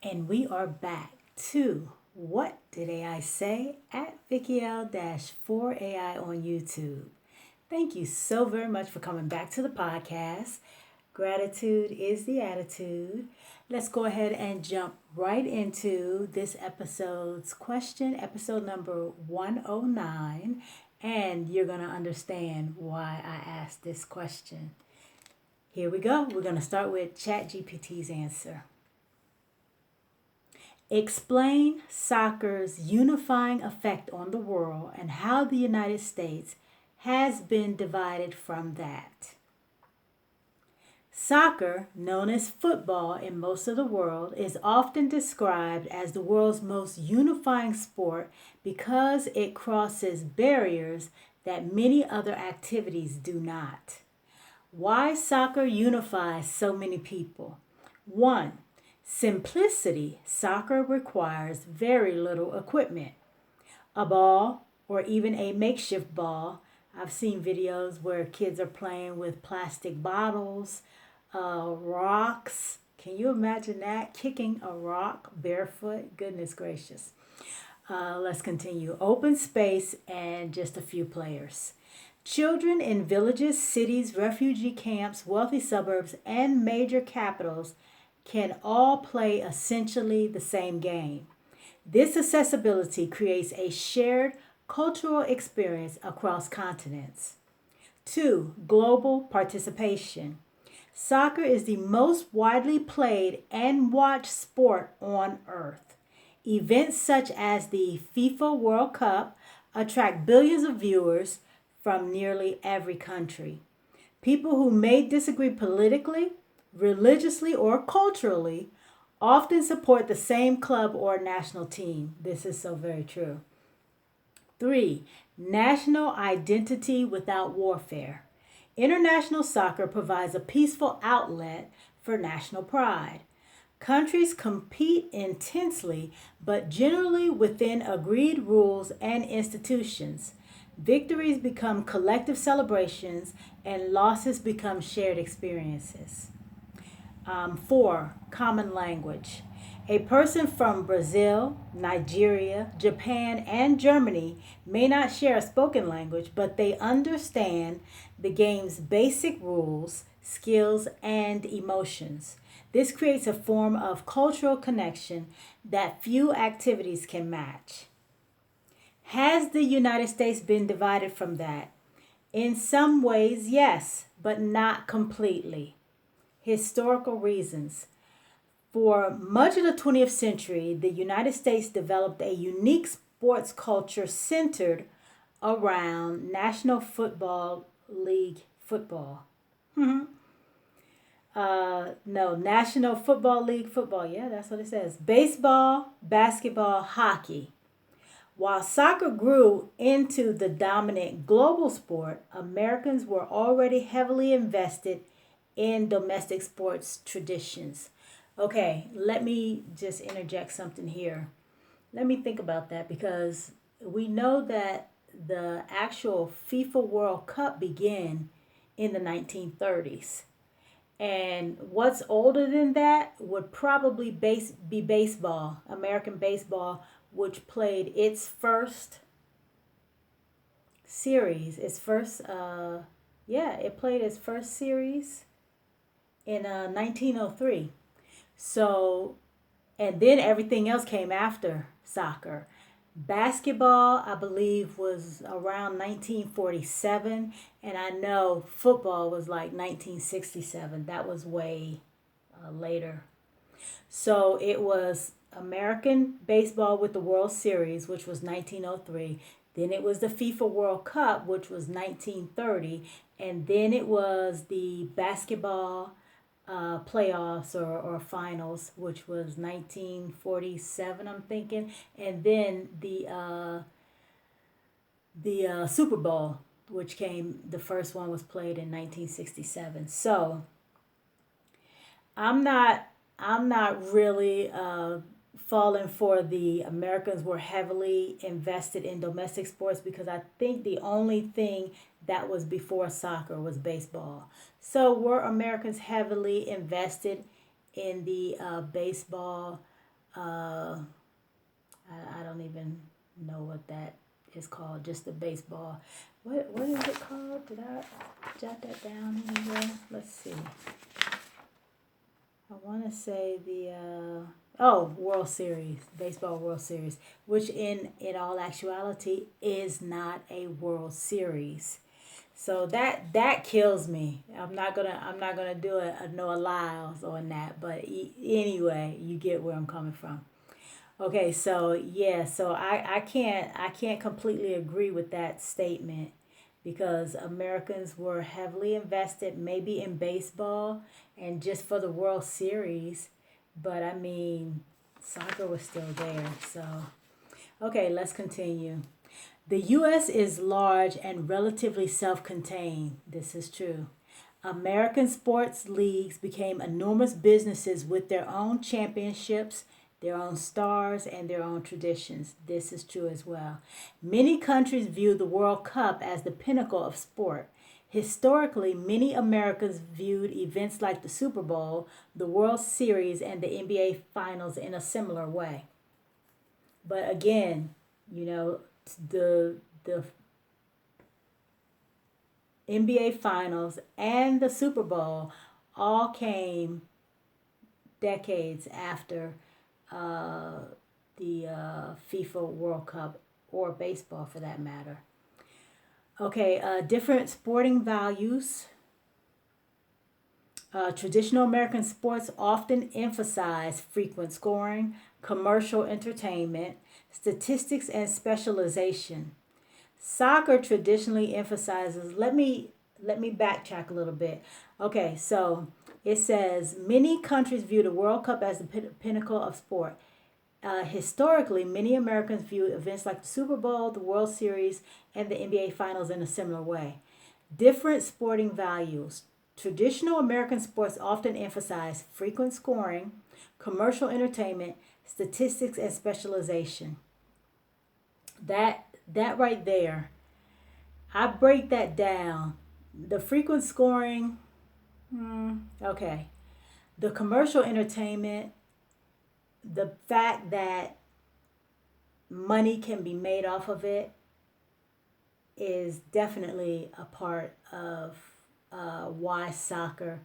And we are back to What Did AI Say at VickyL-4AI on YouTube. Thank you so very much for coming back to the podcast. Gratitude is the attitude. Let's go ahead and jump right into this episode's question, episode number 109, and you're going to understand why I asked this question. Here we go. We're going to start with ChatGPT's answer. Explain soccer's unifying effect on the world and how the United States has been divided from that. Soccer, known as football in most of the world, is often described as the world's most unifying sport because it crosses barriers that many other activities do not. Why soccer unifies so many people? 1. Simplicity. Soccer requires very little equipment. A ball or even a makeshift ball. I've seen videos where kids are playing with plastic bottles, rocks. Can you imagine that? Kicking a rock barefoot? Goodness gracious. Let's continue. Open space and just a few players. Children in villages, cities, refugee camps, wealthy suburbs, and major capitals can all play essentially the same game. This accessibility creates a shared cultural experience across continents. 2. Global participation. Soccer is the most widely played and watched sport on earth. Events such as the FIFA World Cup attract billions of viewers from nearly every country. People who may disagree politically, religiously, or culturally often support the same club or national team. This is so very true. 3. National identity without warfare. International soccer provides a peaceful outlet for national pride. Countries compete intensely, but generally within agreed rules and institutions. Victories become collective celebrations, and losses become shared experiences. 4. Common language. A person from Brazil, Nigeria, Japan, and Germany may not share a spoken language, but they understand the game's basic rules, skills, and emotions. This creates a form of cultural connection that few activities can match. Has the United States been divided from that? In some ways, yes, but not completely. Historical reasons. For much of the 20th century, the United States developed a unique sports culture centered around National Football League football. No, National Football League football. Yeah, that's what it says. Baseball, basketball, hockey. While soccer grew into the dominant global sport, Americans were already heavily invested in domestic sports traditions. Okay, let me just interject something here. Let me think about that because we know that the actual FIFA World Cup began in the 1930s. And what's older than that would probably be baseball, American baseball, which played its first series, it played its first series in 1903. So, and then everything else came after soccer. Basketball, I believe, was around 1947, and I know football was like 1967. That was way later. So it was American baseball with the World Series, which was 1903. Then it was the FIFA World Cup, which was 1930. And then it was the basketball playoffs or finals, which was 1947, I'm thinking. And then the Super Bowl, which the first one was played in 1967. So I'm not really falling for the Americans were heavily invested in domestic sports because I think the only thing that was before soccer was baseball. So were Americans heavily invested in the baseball uh, I don't even know what that is called, just the baseball. What is it called? Did I jot that down anywhere? Let's see. I want to say the World Series, baseball World Series, which in all actuality is not a World Series. So that kills me. I'm not gonna do a no allows on that. But anyway, you get where I'm coming from. Okay, so yeah, so I can't completely agree with that statement because Americans were heavily invested maybe in baseball and just for the World Series, but I mean soccer was still there. So okay, let's continue. The US is large and relatively self-contained. This is true. American sports leagues became enormous businesses with their own championships, their own stars, and their own traditions. This is true as well. Many countries view the World Cup as the pinnacle of sport. Historically, many Americans viewed events like the Super Bowl, the World Series, and the NBA Finals in a similar way. But again, you know, the NBA Finals and the Super Bowl all came decades after uh, the FIFA World Cup or baseball for that matter. Okay, different sporting values. Traditional American sports often emphasize frequent scoring, commercial entertainment, statistics, and specialization. Soccer traditionally emphasizes, let me backtrack a little bit. Okay, so it says many countries view the World Cup as the pinnacle of sport. Historically, many Americans view events like the Super Bowl, the World Series, and the NBA Finals in a similar way. Different sporting values. Traditional American sports often emphasize frequent scoring, commercial entertainment, statistics, and specialization. That right there, I break that down. The frequent scoring, okay. The commercial entertainment, the fact that money can be made off of it is definitely a part of why soccer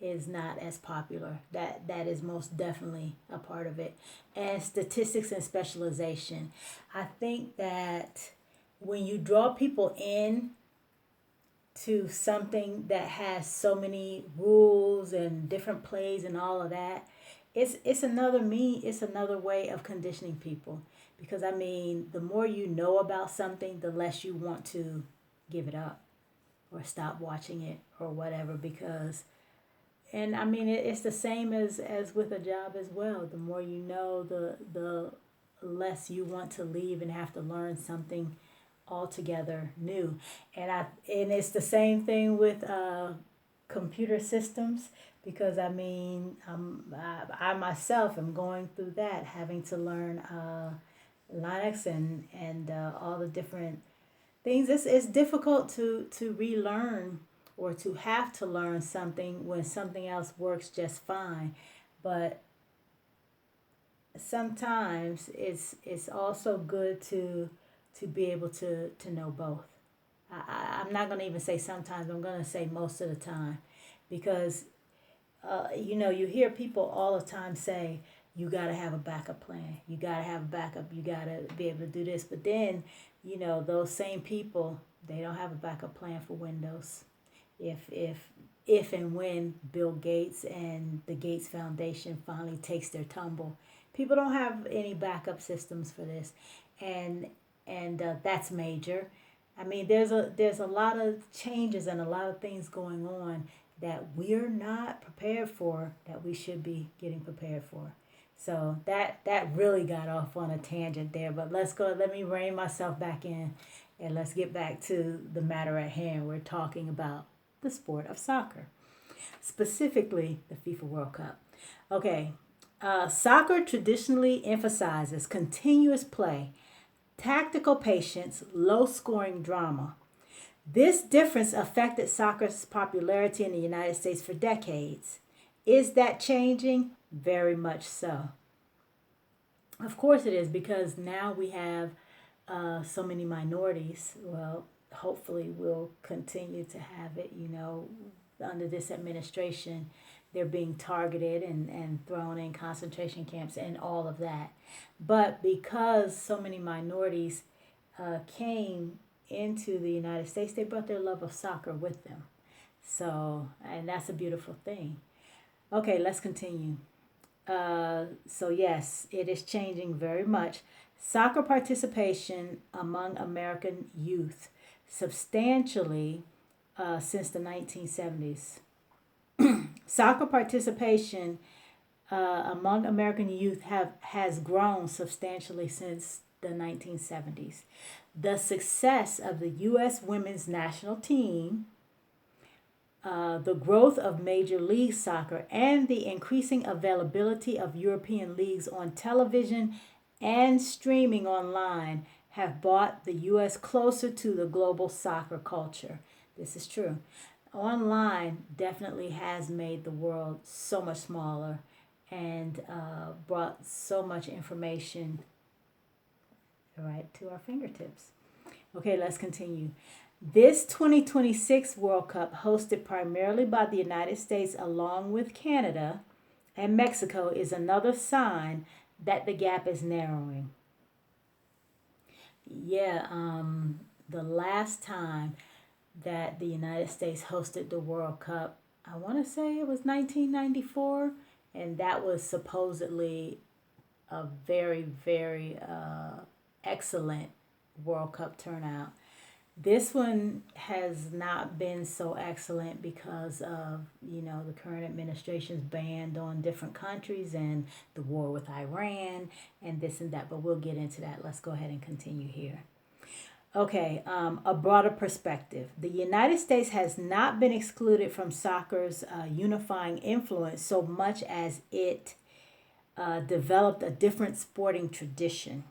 is not as popular. That is most definitely a part of it. And statistics and specialization. I think that when you draw people in to something that has so many rules and different plays and all of that, it's another way of conditioning people because I mean the more you know about something the less you want to give it up or stop watching it or whatever because and I mean it's the same as with a job as well. The more you know, the less you want to leave and have to learn something altogether new. And it's the same thing with computer systems because I mean I myself am going through that, having to learn Linux and all the different things. It's difficult to relearn or to have to learn something when something else works just fine. But sometimes it's also good to be able to know both. I'm not going to even say sometimes. I'm going to say most of the time, because you hear people all the time say you got to have a backup plan. You got to have a backup. You got to be able to do this. But then those same people, they don't have a backup plan for Windows. If and when Bill Gates and the Gates Foundation finally takes their tumble, people don't have any backup systems for this, and that's major. I mean, there's a lot of changes and a lot of things going on that we're not prepared for that we should be getting prepared for. So that really got off on a tangent there, but let's go. Let me rein myself back in, and let's get back to the matter at hand. We're talking about the sport of soccer, specifically the FIFA World Cup. Okay, soccer traditionally emphasizes continuous play, tactical patience, low scoring drama. This difference affected soccer's popularity in the United States for decades. Is that changing? Very much so. Of course it is, because now we have so many minorities. Well, hopefully we'll continue to have it, under this administration. They're being targeted and thrown in concentration camps and all of that. But because so many minorities came into the United States, they brought their love of soccer with them. So, and that's a beautiful thing. Okay, let's continue. So yes, it is changing very much. Soccer participation among American youth substantially since the 1970s. Soccer participation among American youth has grown substantially since the 1970s. The success of the U.S. women's national team, the growth of Major League Soccer, and the increasing availability of European leagues on television and streaming online have brought the U.S. closer to the global soccer culture. This is true. Online definitely has made the world so much smaller and brought so much information right to our fingertips. Okay, let's continue. This 2026 World Cup, hosted primarily by the United States along with Canada and Mexico, is another sign that the gap is narrowing. Yeah, the last time that the United States hosted the World Cup, I want to say it was 1994, and that was supposedly a very, very excellent World Cup turnout. This one has not been so excellent because of, the current administration's ban on different countries and the war with Iran and this and that. But we'll get into that. Let's go ahead and continue here. Okay, a broader perspective. The United States has not been excluded from soccer's unifying influence so much as it developed a different sporting tradition.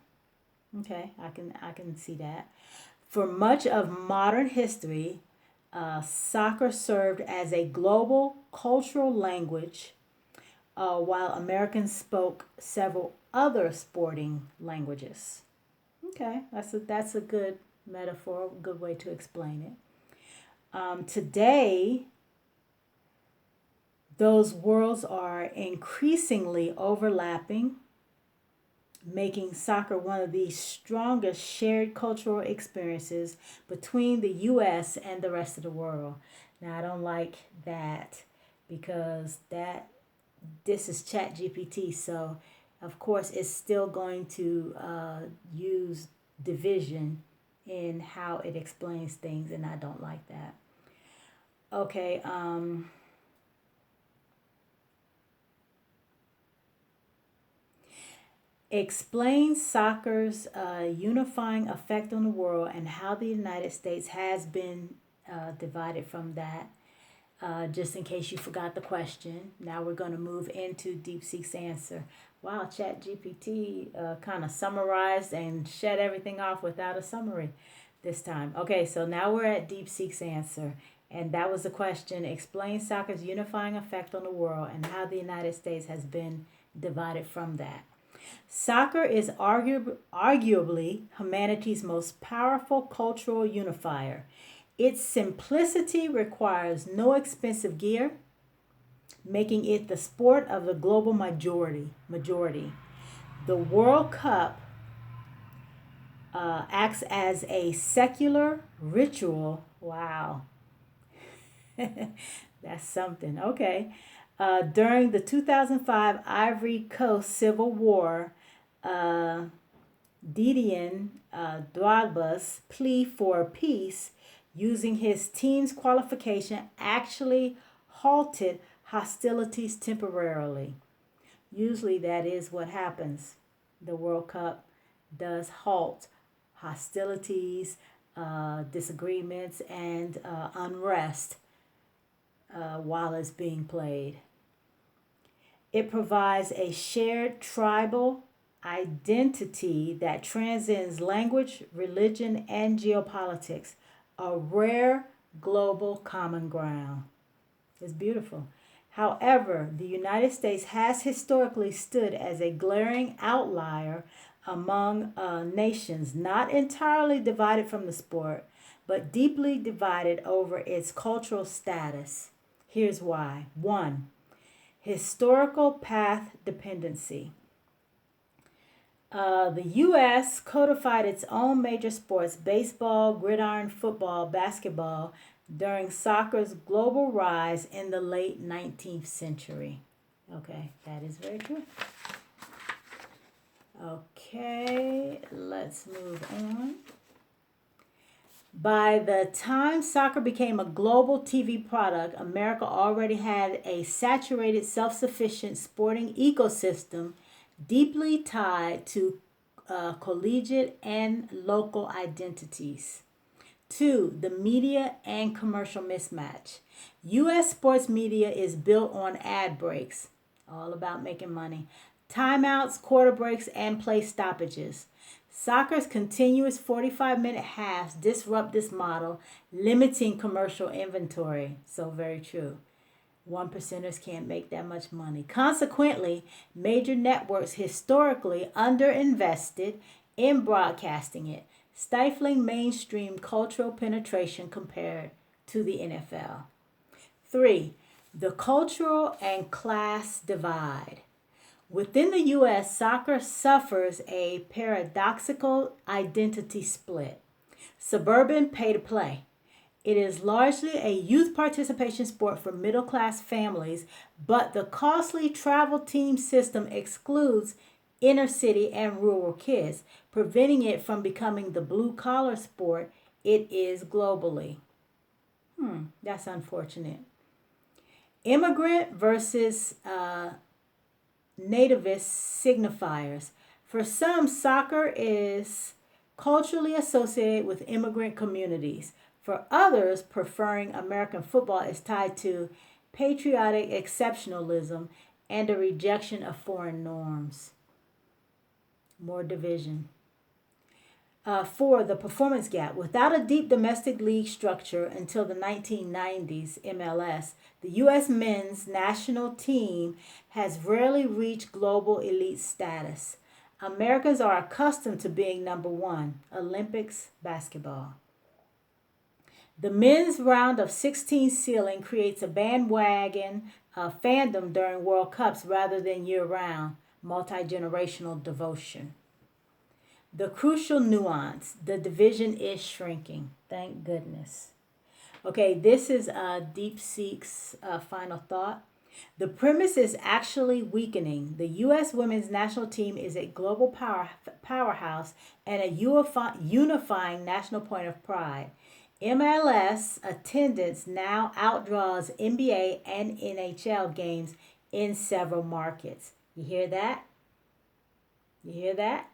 Okay, I can see that. For much of modern history, soccer served as a global cultural language, while Americans spoke several other sporting languages. Okay, that's a good metaphor, a good way to explain it. Today, those worlds are increasingly overlapping, making soccer one of the strongest shared cultural experiences between the U.S. and the rest of the world. Now, I don't like that because this is Chatgpt, so of course it's still going to use division in how it explains things, and I don't like that. Okay, explain soccer's unifying effect on the world and how the United States has been divided from that. Just in case you forgot the question, now we're going to move into Deepseek's answer. Wow, ChatGPT kind of summarized and shed everything off without a summary this time. Okay, so now we're at Deepseek's answer. And that was the question: explain soccer's unifying effect on the world and how the United States has been divided from that. Soccer is arguably humanity's most powerful cultural unifier. Its simplicity requires no expensive gear, making it the sport of the global majority. The World Cup acts as a secular ritual. Wow. That's something. Okay. During the 2005 Ivory Coast Civil War, Didier Drogba's plea for peace using his team's qualification actually halted hostilities temporarily. Usually that is what happens. The World Cup does halt hostilities, disagreements, and unrest while it's being played. It provides a shared tribal identity that transcends language, religion, and geopolitics, a rare global common ground. It's beautiful. However, the United States has historically stood as a glaring outlier among nations not entirely divided from the sport, but deeply divided over its cultural status. Here's why. One, historical path dependency. The U.S. codified its own major sports, baseball, gridiron football, basketball, during soccer's global rise in the late 19th century. Okay, that is very true. Okay, let's move on. By the time soccer became a global TV product, America already had a saturated, self sufficient sporting ecosystem deeply tied to collegiate and local identities. Two, the media and commercial mismatch. U.S. sports media is built on ad breaks, all about making money, timeouts, quarter breaks, and play stoppages. Soccer's continuous 45-minute halves disrupt this model, limiting commercial inventory. So, very true. One percenters can't make that much money. Consequently, major networks historically underinvested in broadcasting it, stifling mainstream cultural penetration compared to the NFL. Three, the cultural and class divide. Within the U.S., soccer suffers a paradoxical identity split. Suburban pay to play. It is largely a youth participation sport for middle class families, but the costly travel team system excludes inner city and rural kids, preventing it from becoming the blue collar sport it is globally. That's unfortunate. Immigrant versus nativist signifiers. For some, soccer is culturally associated with immigrant communities. For others, preferring American football is tied to patriotic exceptionalism and a rejection of foreign norms. More division. Four, the performance gap. Without a deep domestic league structure until the 1990s MLS, the U.S. men's national team has rarely reached global elite status. Americans are accustomed to being number one, Olympics basketball. The men's round of 16 ceiling creates a bandwagon fandom during World Cups rather than year round, multi generational devotion. The crucial nuance, the division is shrinking. Thank goodness. Okay, this is Deepseek's final thought. The premise is actually weakening. The U.S. women's national team is a global powerhouse and a unifying national point of pride. MLS attendance now outdraws NBA and NHL games in several markets. You hear that? You hear that?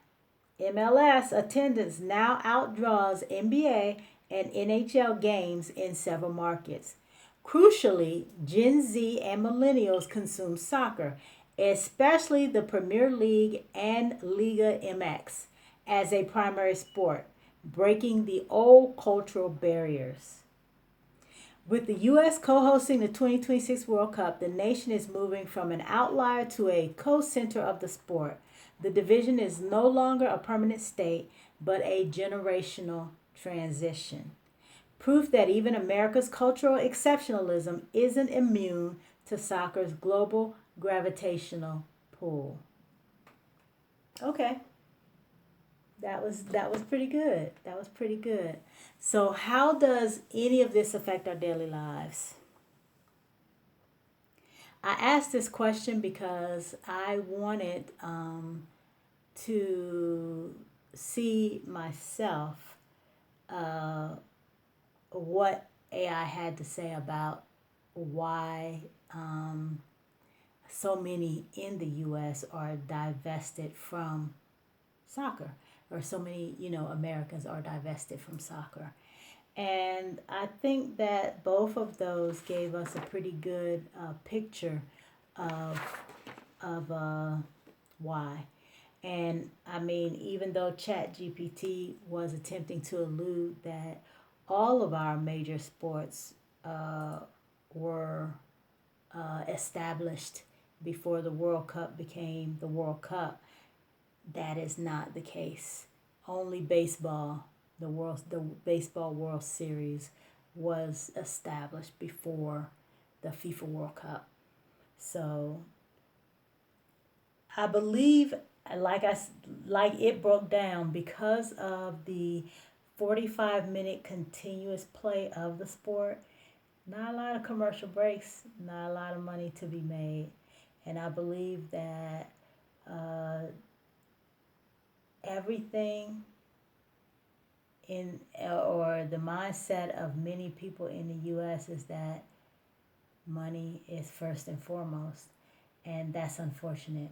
MLS attendance now outdraws NBA and NHL games in several markets. Crucially, Gen Z and millennials consume soccer, especially the Premier League and Liga MX, as a primary sport, breaking the old cultural barriers. With the U.S. co-hosting the 2026 World Cup, the nation is moving from an outlier to a co-center of the sport. The division is no longer a permanent state, but a generational transition. Proof that even America's cultural exceptionalism isn't immune to soccer's global gravitational pull. Okay. That was pretty good. That was pretty good. So how does any of this affect our daily lives? I asked this question because I wanted to see myself what AI had to say about why so many in the U.S. are divested from soccer, or so many, Americans are divested from soccer. And I think that both of those gave us a pretty good picture of why. And I mean, even though Chatgpt was attempting to allude that all of our major sports were established before the World Cup became the World Cup. That is not the case. Only baseball, the baseball World Series was established before the FIFA World Cup. So I believe, like it broke down because of the 45-minute continuous play of the sport. Not a lot of commercial breaks, not a lot of money to be made, and I believe that uh, everything in or the mindset of many people in the U.S. is that money is first and foremost, and that's unfortunate.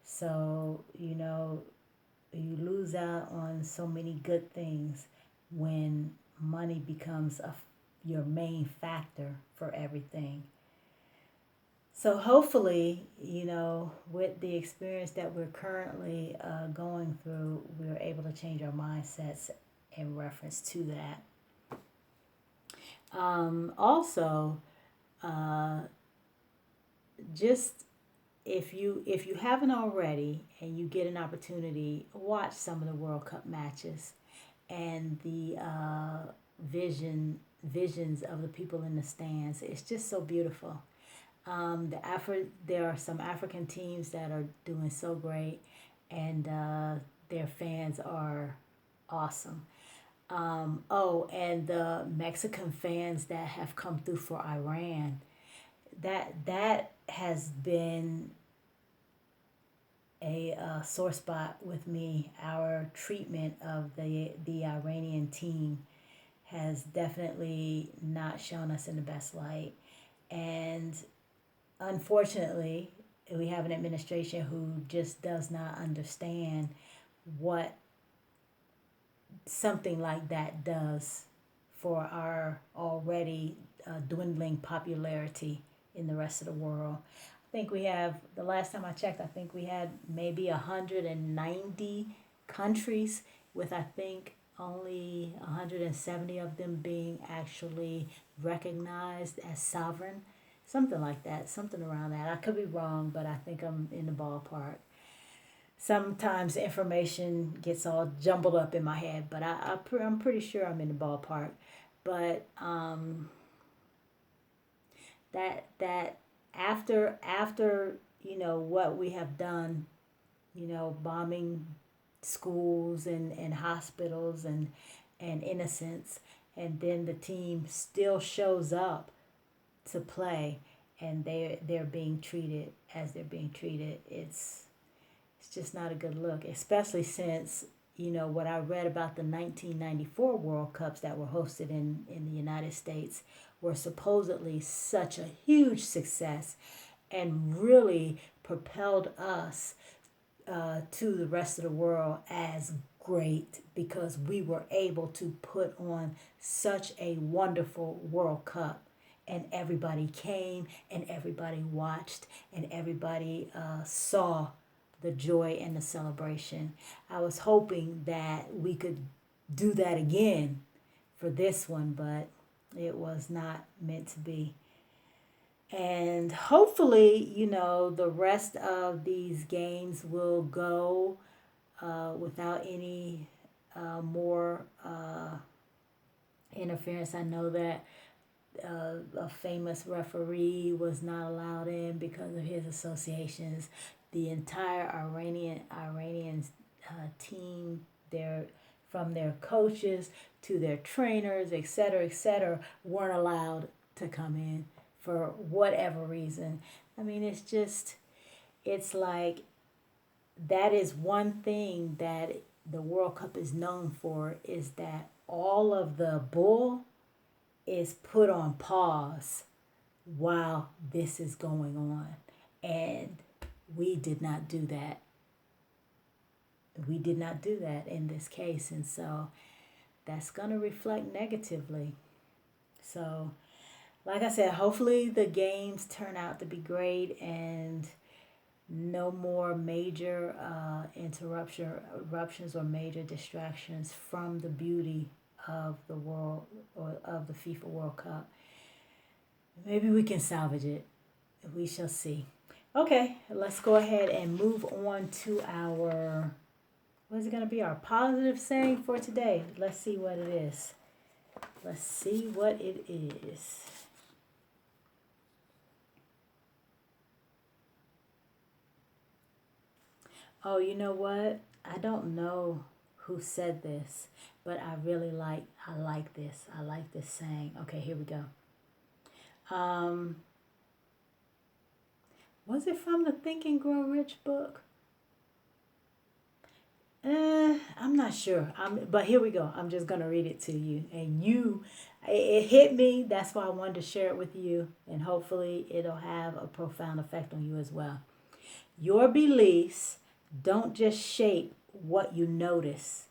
So, you lose out on so many good things when money becomes your main factor for everything. So, hopefully, with the experience that we're currently going through, we're able to change our mindsets in reference to that. Also, uh, just if you haven't already and you get an opportunity, watch some of the World Cup matches and the visions of the people in the stands. It's just so beautiful. There are some African teams that are doing so great, and their fans are awesome. And the Mexican fans that have come through for Iran, that has been a sore spot with me. Our treatment of the Iranian team has definitely not shown us in the best light, and unfortunately, we have an administration who just does not understand what something like that does for our already dwindling popularity in the rest of the world. I think we have, the last time I checked, I think we had maybe 190 countries, with I think only 170 of them being actually recognized as sovereign. Something like that, something around that. I could be wrong, but I think I'm in the ballpark. Sometimes information gets all jumbled up in my head, but I'm pretty sure I'm in the ballpark. But that after what we have done, bombing schools and hospitals and innocents, and then the team still shows up to play, and they're being treated as they're being treated. It's just not a good look, especially since what I read about the 1994 World Cups that were hosted in the United States were supposedly such a huge success and really propelled us to the rest of the world as great, because we were able to put on such a wonderful World Cup, and everybody came and everybody watched and everybody saw the joy and the celebration. I was hoping that we could do that again for this one, but it was not meant to be. And hopefully, the rest of these games will go without any more interference. I know that a famous referee was not allowed in because of his associations. The entire Iranian team, from their coaches to their trainers, etc., weren't allowed to come in for whatever reason. I mean, it's like, that is one thing that the World Cup is known for, is that all of the bull is put on pause while this is going on. And we did not do that. We did not do that in this case. And so that's going to reflect negatively. So, like I said, hopefully the games turn out to be great and no more major interruptions or major distractions from the beauty of the world, or of the FIFA World Cup. Maybe we can salvage it. We shall see. Okay, let's go ahead and move on to our, what is it going to be? Our positive saying for today. Let's see what it is. Let's see what it is. Oh, you know what? I don't know who said this, but I like this. I like this saying. Okay, here we go. Um, was it from the Think and Grow Rich book? I'm not sure. But here we go. I'm just gonna read it to you, and it hit me. That's why I wanted to share it with you, and hopefully, it'll have a profound effect on you as well. Your beliefs don't just shape what you notice;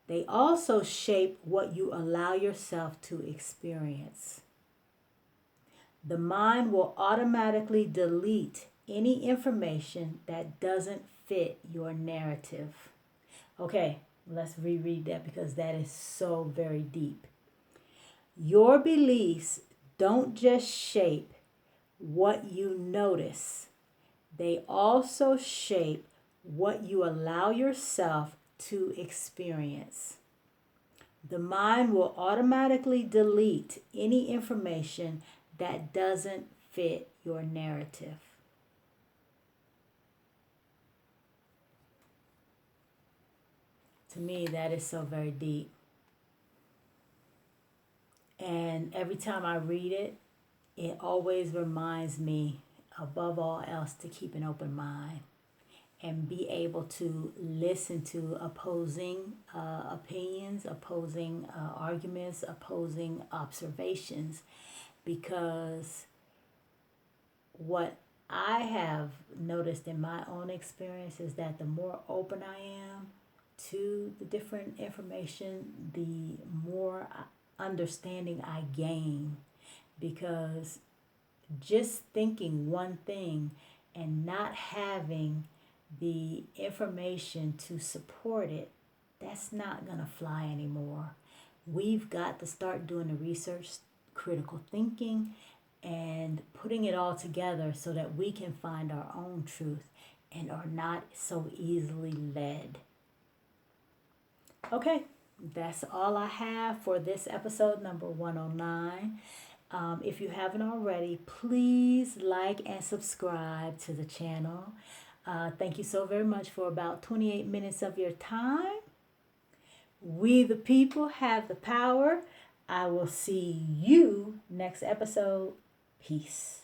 they also shape what you allow yourself to experience. The mind will automatically delete any information that doesn't fit your narrative. Okay, let's reread that because that is so very deep. Your beliefs don't just shape what you notice, they also shape what you allow yourself to experience. The mind will automatically delete any information that doesn't fit your narrative. To me, that is so very deep. And every time I read it, it always reminds me, above all else, to keep an open mind and be able to listen to opposing opinions, opposing arguments, opposing observations, because what I have noticed in my own experience is that the more open I am to the different information, the more understanding I gain. Because just thinking one thing and not having the information to support it, that's not going to fly anymore. We've got to start doing the research, critical thinking, and putting it all together so that we can find our own truth and are not so easily led. Okay, that's all I have for this episode number 109. If you haven't already, please like and subscribe to the channel. Thank you so very much for about 28 minutes of your time. We the people have the power. I will see you next episode. Peace.